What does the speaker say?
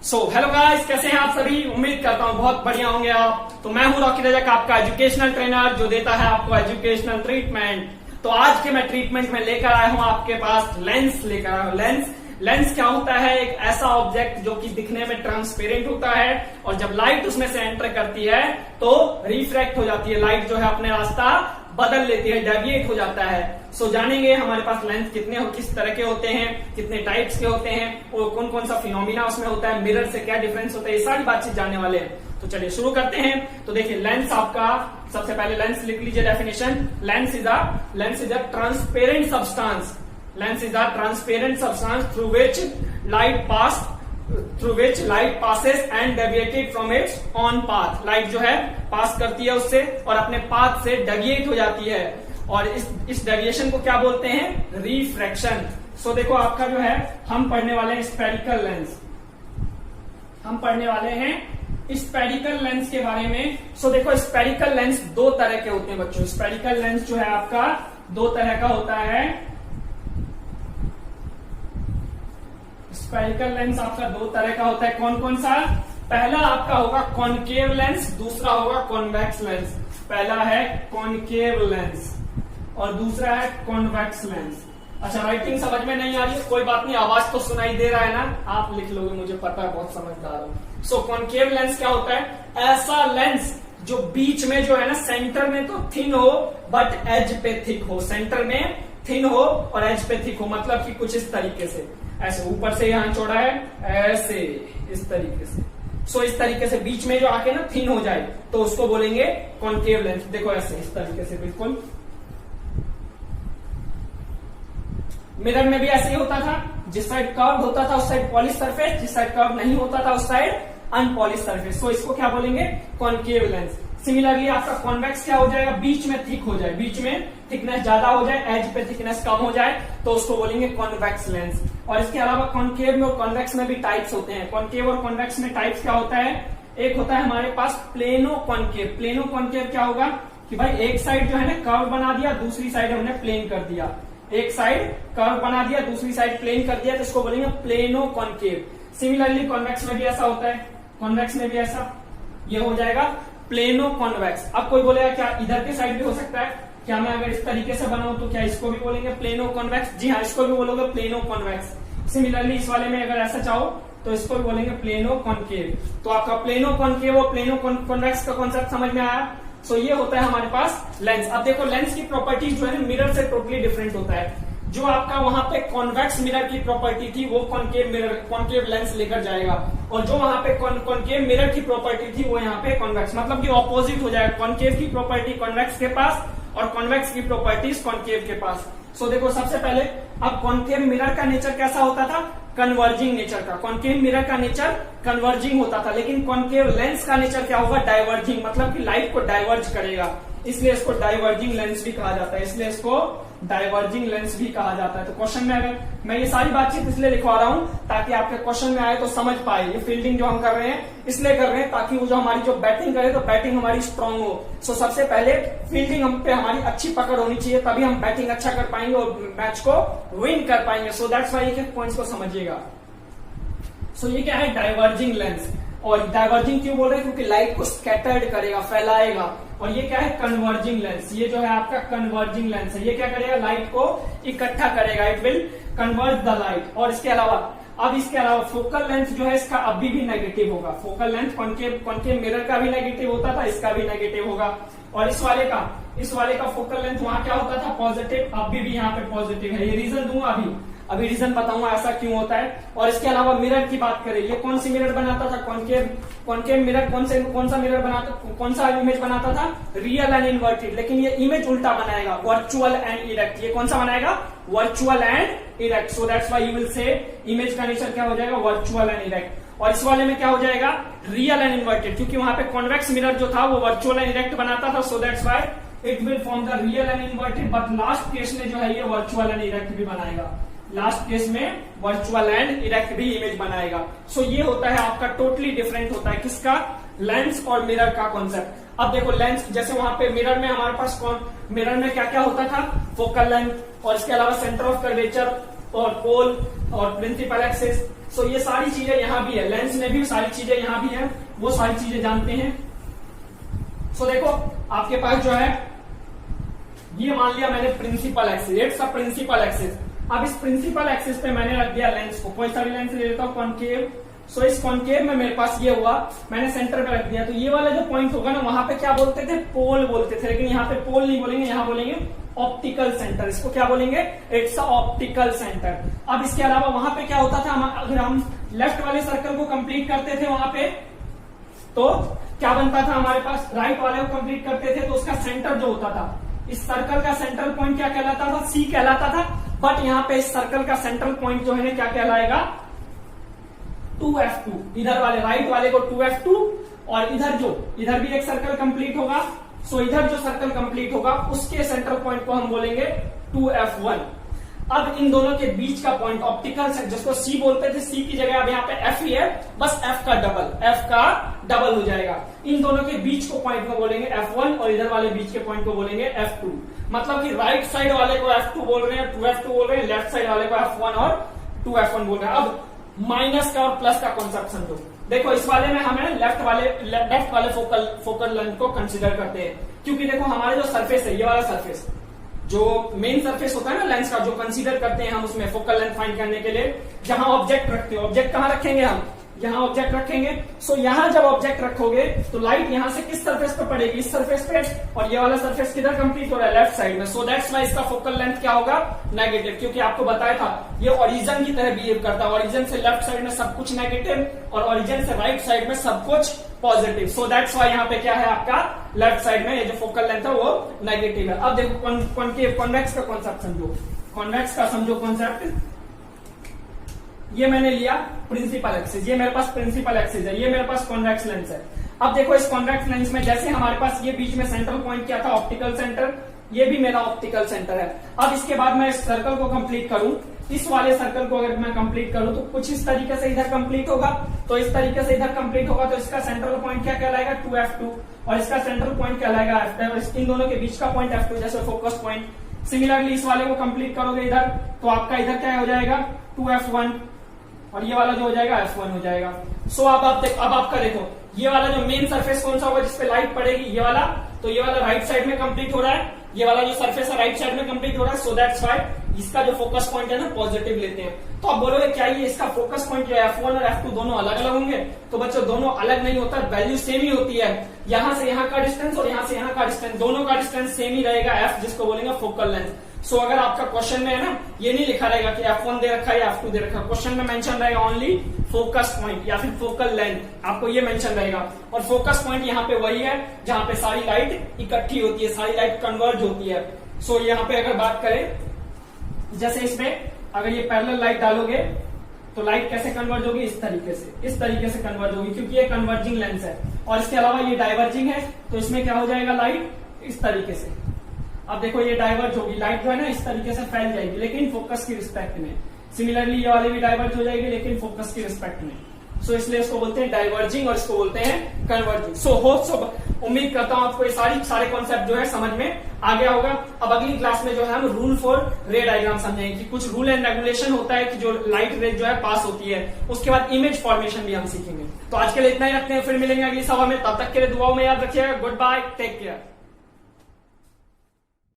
Hello guys, कैसे हैं आप सभी। उम्मीद करता हूँ बहुत बढ़िया होंगे आप। तो मैं हूँ रॉकी रजक, आपका एजुकेशनल ट्रेनर जो देता है आपको एजुकेशनल ट्रीटमेंट। तो आज के मैं ट्रीटमेंट में लेकर आया हूँ आपके पास लेंस लेकर आया हूँ। लेंस क्या होता है? एक ऐसा ऑब्जेक्ट जो कि दिखने में ट्रांसपेरेंट होता है और जब लाइट उसमें से एंटर करती है तो रिफ्रैक्ट हो जाती है। लाइट जो है अपने रास्ता बदल लेती है, डेविएट हो जाता है। जानेंगे हमारे पास लेंस किस तरह के होते हैं, कितने टाइप्स के होते हैं और कौन कौन सा फिनोमिना उसमें होता है, मिरर से क्या डिफरेंस होता है, ये सारी बातचीत जानने वाले हैं। तो चलिए शुरू करते हैं। तो देखिए लेंस आपका, सबसे पहले लेंस लिख लीजिए definition. Lens is a transparent substance. Lens is a transparent substance through which light passes and deviated from its own path. Light जो है पास करती है उससे और अपने पाथ से डेविएट हो जाती है और इस डेविएशन को क्या बोलते हैं? रिफ्रैक्शन। देखो आपका जो है हम पढ़ने वाले हैं स्पेरिकल लेंस। हम पढ़ने वाले हैं स्पेरिकल लेंस के बारे में। देखो स्पेरिकल लेंस दो तरह के होते हैं बच्चों। स्पेरिकल लेंस जो है आपका दो तरह का होता है। स्पेरिकल लेंस आपका दो तरह का होता है। कौन कौन सा? पहला आपका होगा कॉनकेव लेंस, दूसरा होगा कॉन्वेक्स लेंस। पहला है कॉनकेव लेंस और दूसरा है कॉन्वेक्स लेंस। अच्छा, राइटिंग समझ में नहीं आ रही है, कोई बात नहीं, आवाज तो सुनाई दे रहा है ना, आप लिख लोगे, मुझे पता है, बहुत समझदार हो। कॉनकेव लेंस क्या होता है? ऐसा लेंस जो बीच में जो है ना, सेंटर में तो थिन हो बट एज पे थिक हो। सेंटर में थिन हो और एज पे थिक हो, मतलब कि कुछ इस तरीके से, ऐसे ऊपर से यहां चौड़ा है, ऐसे इस तरीके से। इस तरीके से बीच में जो आके ना थिन हो जाए तो उसको बोलेंगे कॉनकेव लेंस। देखो ऐसे इस तरीके से बिल्कुल। मिरर में भी ऐसे ही होता था, जिस साइड कर्व होता था उस साइड पॉलिश सरफेस, जिस साइड कर्व नहीं होता था उस साइड अनपॉलिश सरफेस। इसको क्या बोलेंगे? Concave lens. सिमिलरली आपका कॉन्वेक्स क्या हो जाएगा? बीच में थिक हो जाए, बीच में थिकनेस ज्यादा हो जाए, एज पे थिकनेस कम हो जाए तो उसको बोलेंगे कॉन्वेक्स लेंस। और इसके अलावा कॉनकेव में और कॉन्वेक्स में भी टाइप्स होते हैं। कॉनकेव और कॉन्वेक्स में टाइप्स क्या होता है? एक होता है हमारे पास प्लेनो कॉनकेव। प्लेनो कॉनकेव क्या होगा कि भाई एक साइड जो है ना कर्व बना दिया, दूसरी साइड हमने प्लेन कर दिया। एक साइड कर्व बना दिया, दूसरी साइड प्लेन कर दिया, तो इसको बोलेंगे प्लेनो कॉनकेव। सिमिलरली कॉन्वेक्स में भी ऐसा होता है, कॉन्वेक्स में भी ऐसा, ये हो जाएगा प्लेनो कॉन्वेक्स। अब कोई बोलेगा क्या इधर के साइड भी हो सकता है क्या? मैं अगर इस तरीके से बनाऊं तो क्या इसको भी बोलेंगे प्लेनो कॉन्वेक्स? जी हाँ, इसको भी बोलोगे प्लेनो कॉन्वेक्स। सिमिलरली इस वाले में अगर ऐसा चाहो तो इसको भी बोलेंगे प्लेनो कॉनकेव। तो आपका प्लेनो कॉनकेव और प्लेनो कॉन्वेक्स का कॉन्सेप्ट समझ में आया। ये होता है हमारे पास लेंस। अब देखो लेंस की प्रॉपर्टी जो है ना मिरर से टोटली डिफरेंट होता है। जो आपका वहां पे कॉन्वेक्स मिरर की प्रॉपर्टी थी वो कॉनकेव लेंस लेकर जाएगा, और जो वहां पे कॉनकेव मिरर की प्रॉपर्टी थी वो यहाँ पे कॉन्वेक्स, मतलब कि ऑपोजिट हो जाएगा। कॉनकेव की प्रॉपर्टी कॉन्वेक्स के पास और कॉन्वेक्स की प्रॉपर्टीज कॉनकेव के पास। देखो सबसे पहले, अब कॉनकेव मिरर का नेचर कैसा होता था? कन्वर्जिंग नेचर का। कॉनकेव मिरर का नेचर कन्वर्जिंग होता था, लेकिन कॉनकेव लेंस का नेचर क्या होगा? डाइवर्जिंग, मतलब कि लाइट को डाइवर्ज करेगा, इसलिए इसको डाइवर्जिंग लेंस भी कहा जाता है। इसलिए इसको डाइवर्जिंग लेंस भी कहा जाता है। तो क्वेश्चन में अगर मैं ये सारी बातचीत इसलिए लिखवा रहा हूं ताकि आपके क्वेश्चन में आए तो समझ पाए। ये फील्डिंग जो हम कर रहे हैं इसलिए कर रहे हैं ताकि वो जो हमारी जो बैटिंग करे तो बैटिंग हमारी स्ट्रांग हो। सबसे पहले फील्डिंग हम पे हमारी अच्छी पकड़ होनी चाहिए, तभी हम बैटिंग अच्छा कर पाएंगे और मैच को विन कर पाएंगे। दैट्स व्हाई ये पॉइंट्स को समझिएगा। ये क्या है? Diverging lens. और डाइवर्जिंग क्यों बोल रहे हैं? क्योंकि लाइट को स्कैटर्ड करेगा, फैलाएगा। और ये क्या है? Converging lens. ये जो है आपका कन्वर्जिंग लेंस है। ये क्या करेगा? लाइट को इकट्ठा करेगा, it will converge the light. और इसके अलावा फोकल लेंथ जो है इसका अभी भी नेगेटिव होगा। फोकल लेंथ कॉनकेव मिरर का भी नेगेटिव होता था, इसका भी नेगेटिव होगा। और इस वाले का फोकल लेंथ वहां क्या होता था? पॉजिटिव, अभी भी यहाँ पे पॉजिटिव है। ये रीजन दूंगा अभी रीजन बताऊंगा ऐसा क्यों होता है। और इसके अलावा मिरर की बात करें, ये कौन सी मिरर बनाता था? कॉनकेव मिरर कौन सा मिरर बनाता, कौन सा इमेज बनाता था? Real and inverted. लेकिन ये इमेज उल्टा बनाएगा, वर्चुअल एंड इरेक्ट। ये कौन सा बनाएगा? Virtual and erect. That's why you will say image का नेचर क्या हो जाएगा? Virtual and erect. और इस वाले में क्या हो जाएगा? रियल एंड इन्वर्टेड, क्योंकि वहां पे कॉन्वेक्स मिरर जो था वो वर्चुअल एंड इरेक्ट बनाता था। That's why it will form the real and inverted. But last case में जो है ये वर्चुअल एंड इरेक्ट भी बनाएगा। लास्ट केस में वर्चुअल एंड इरेक्ट भी इमेज बनाएगा। ये होता है आपका टोटली डिफरेंट होता है किसका? लेंस और मिरर का कॉन्सेप्ट। अब देखो लेंस, जैसे वहां पे मिरर में हमारे पास मिरर में क्या क्या होता था? फोकल लेंथ और इसके अलावा सेंटर ऑफ कर्वेचर और पोल और प्रिंसिपल एक्सिस सो ये सारी चीजें यहाँ भी है, लेंस में भी सारी चीजें यहाँ भी है, वो सारी चीजें जानते हैं। सो देखो आपके पास जो है ये मान लिया मैंने principal axis, it's a principal axis. अब इस प्रिंसिपल एक्सिस पे मैंने रख दिया लेंस को, कोई सा भी लेंस ले लेता हूं कॉन्केव। सो इस कॉन्केव में मेरे पास ये हुआ, मैंने सेंटर पे रख दिया, तो ये वाला जो पॉइंट होगा ना वहां पे क्या बोलते थे, पोल बोलते थे, लेकिन यहाँ पे पोल नहीं बोलेंगे, यहाँ बोलेंगे ऑप्टिकल सेंटर। इसको क्या बोलेंगे, इट्स अ ऑप्टिकल सेंटर। अब इसके अलावा वहां पे क्या होता था, अगर हम लेफ्ट वाले सर्कल को कंप्लीट करते थे वहां पे, तो क्या बनता था हमारे पास, राइट वाले को कंप्लीट करते थे तो उसका सेंटर जो होता था, इस सर्कल का सेंट्रल पॉइंट क्या कहलाता था, सी कहलाता था। बट यहाँ पे इस सर्कल का सेंट्रल पॉइंट जो है ना क्या कहलाएगा, 2F2। इधर वाले राइट वाले को 2F2, और इधर भी एक सर्कल कंप्लीट होगा। सो इधर जो सर्कल कंप्लीट होगा उसके सेंट्रल पॉइंट को हम बोलेंगे 2F1। अब इन दोनों के बीच का पॉइंट ऑप्टिकल सेंटर, जिसको सी बोलते थे, सी की जगह अब यहाँ पे F ही है, बस F का डबल हो जाएगा। इन दोनों के बीच को पॉइंट को बोलेंगे F1 और इधर वाले बीच के पॉइंट को बोलेंगे F2। मतलब कि राइट साइड वाले को F2 बोल रहे हैं, 2F2 बोल रहे हैं, लेफ्ट साइड वाले को F1 और 2F1 बोल रहे हैं। अब माइनस का और प्लस का कॉन्सेप्ट समझो। देखो इस वाले में हमें लेफ्ट वाले फोकल लेंथ को कंसीडर करते हैं, क्योंकि देखो हमारे जो सरफेस है, ये वाला सरफेस जो मेन सरफेस होता है ना लेंस का, जो कंसीडर करते हैं हम उसमें फोकल लेंथ फाइंड करने के लिए, जहां ऑब्जेक्ट रखते हो, ऑब्जेक्ट कहां रखेंगे हम, यहाँ ऑब्जेक्ट रखेंगे। सो यहाँ जब ऑब्जेक्ट रखोगे तो लाइट यहाँ से किस सरफेस पे पड़ेगी, इस सरफेस पे, और ये वाला सरफेस किधर कंप्लीट हो रहा है, लेफ्ट साइड में। सो दैट्स वाई इसका फोकल लेंथ क्या होगा, नेगेटिव, क्योंकि आपको बताया था ये ओरिजिन की तरह बिहेव करता है, ओरिजिन से लेफ्ट साइड में सब कुछ नेगेटिव और ओरिजिन से राइट साइड में सब कुछ पॉजिटिव। सो दैट्स वाई यहाँ पे क्या है आपका, लेफ्ट साइड में ये जो फोकल लेंथ है वो नेगेटिव है। अब देखो कॉन्केव कॉन्वेक्स का कॉन्सेप्ट समझो, कॉन्वेक्स का समझो कॉन्सेप्ट। ये मैंने लिया प्रिंसिपल एक्सिस, ये मेरे पास प्रिंसिपल एक्सिस है, ये मेरे पास कॉन्वेक्स लेंस है। अब देखो इस कॉन्वेक्स लेंस में जैसे हमारे पास ये बीच में सेंट्रल पॉइंट क्या था, ऑप्टिकल सेंटर, ये भी मेरा ऑप्टिकल सेंटर है। अब इसके बाद मैं इस सर्कल को कंप्लीट करूं, इस वाले सर्कल को अगर मैं कंप्लीट करूं तो कुछ इस तरीके से इधर कंप्लीट होगा, तो इस तरीके से इधर कंप्लीट होगा, तो इसका सेंट्रल पॉइंट क्या कहलाएगा, 2F2, और इसका सेंट्रल पॉइंट कहलाएगा F2, इन दोनों के बीच का पॉइंट F2 जैसे फोकस पॉइंट। सिमिलरली इस वाले को कंप्लीट करोगे इधर, तो आपका इधर क्या हो जाएगा, 2F1, और ये वाला जो हो जाएगा F1 हो जाएगा। सो अब आपका देखो ये वाला जो मेन सरफेस कौन सा होगा जिसपे लाइट पड़ेगी, ये वाला, तो ये वाला राइट साइड में कंप्लीट हो रहा है, ये वाला जो सरफेस है राइट साइड में कंप्लीट हो रहा है। सो दैट्स व्हाई इसका जो फोकस पॉइंट है ना पॉजिटिव लेते हैं। तो आप बोलोगे क्या ये इसका फोकस पॉइंट जो है F1 और F2 दोनों अलग अलग होंगे, तो बच्चों दोनों अलग नहीं होता, वैल्यू सेम ही होती है। यहां से यहां का डिस्टेंस और यहां से यहां का डिस्टेंस, दोनों का डिस्टेंस सेम ही रहेगा, F, जिसको बोलेंगे फोकल लेंथ। सो अगर आपका क्वेश्चन में है ना, ये नहीं लिखा रहेगा कि F1 दे रखा है या F2 दे रखा है, क्वेश्चन में मेंशन रहेगा ओनली फोकस पॉइंट या फिर फोकल लेंथ, आपको ये मेंशन रहेगा। और फोकस पॉइंट यहाँ पे वही है जहां पे सारी लाइट इकट्ठी होती है, सारी लाइट कन्वर्ज होती है। सो यहाँ पे अगर बात करें, जैसे इसमें अगर ये पैरेलल लाइट डालोगे तो लाइट कैसे कन्वर्ज होगी, इस तरीके से कन्वर्ज होगी, क्योंकि ये कन्वर्जिंग लेंस है। और इसके अलावा ये डाइवर्जिंग है, तो इसमें क्या हो जाएगा, लाइट इस तरीके से। अब देखो ये डाइवर्ज होगी, लाइट जो है ना इस तरीके से फैल जाएगी, लेकिन फोकस की रिस्पेक्ट में। सिमिलरली ये वाली भी डाइवर्ज हो जाएगी, लेकिन फोकस की रिस्पेक्ट में। सो इसलिए इसको बोलते हैं डाइवर्जिंग और इसको बोलते हैं कन्वर्जिंग। सो उम्मीद करता हूं आपको ये सारे कॉन्सेप्ट जो है समझ में आ गया होगा। अब अगली क्लास में जो है हम रूल फॉर रे डायग्राम समझेंगे कि कुछ रूल एंड रेगुलेशन होता है कि जो लाइट रे जो है पास होती है, उसके बाद इमेज फॉर्मेशन भी हम सीखेंगे। तो आज के लिए इतना ही रखते हैं, फिर मिलेंगे अगली सभा में, तब तक के लिए दुआओं में याद रखिएगा। Goodbye, take care.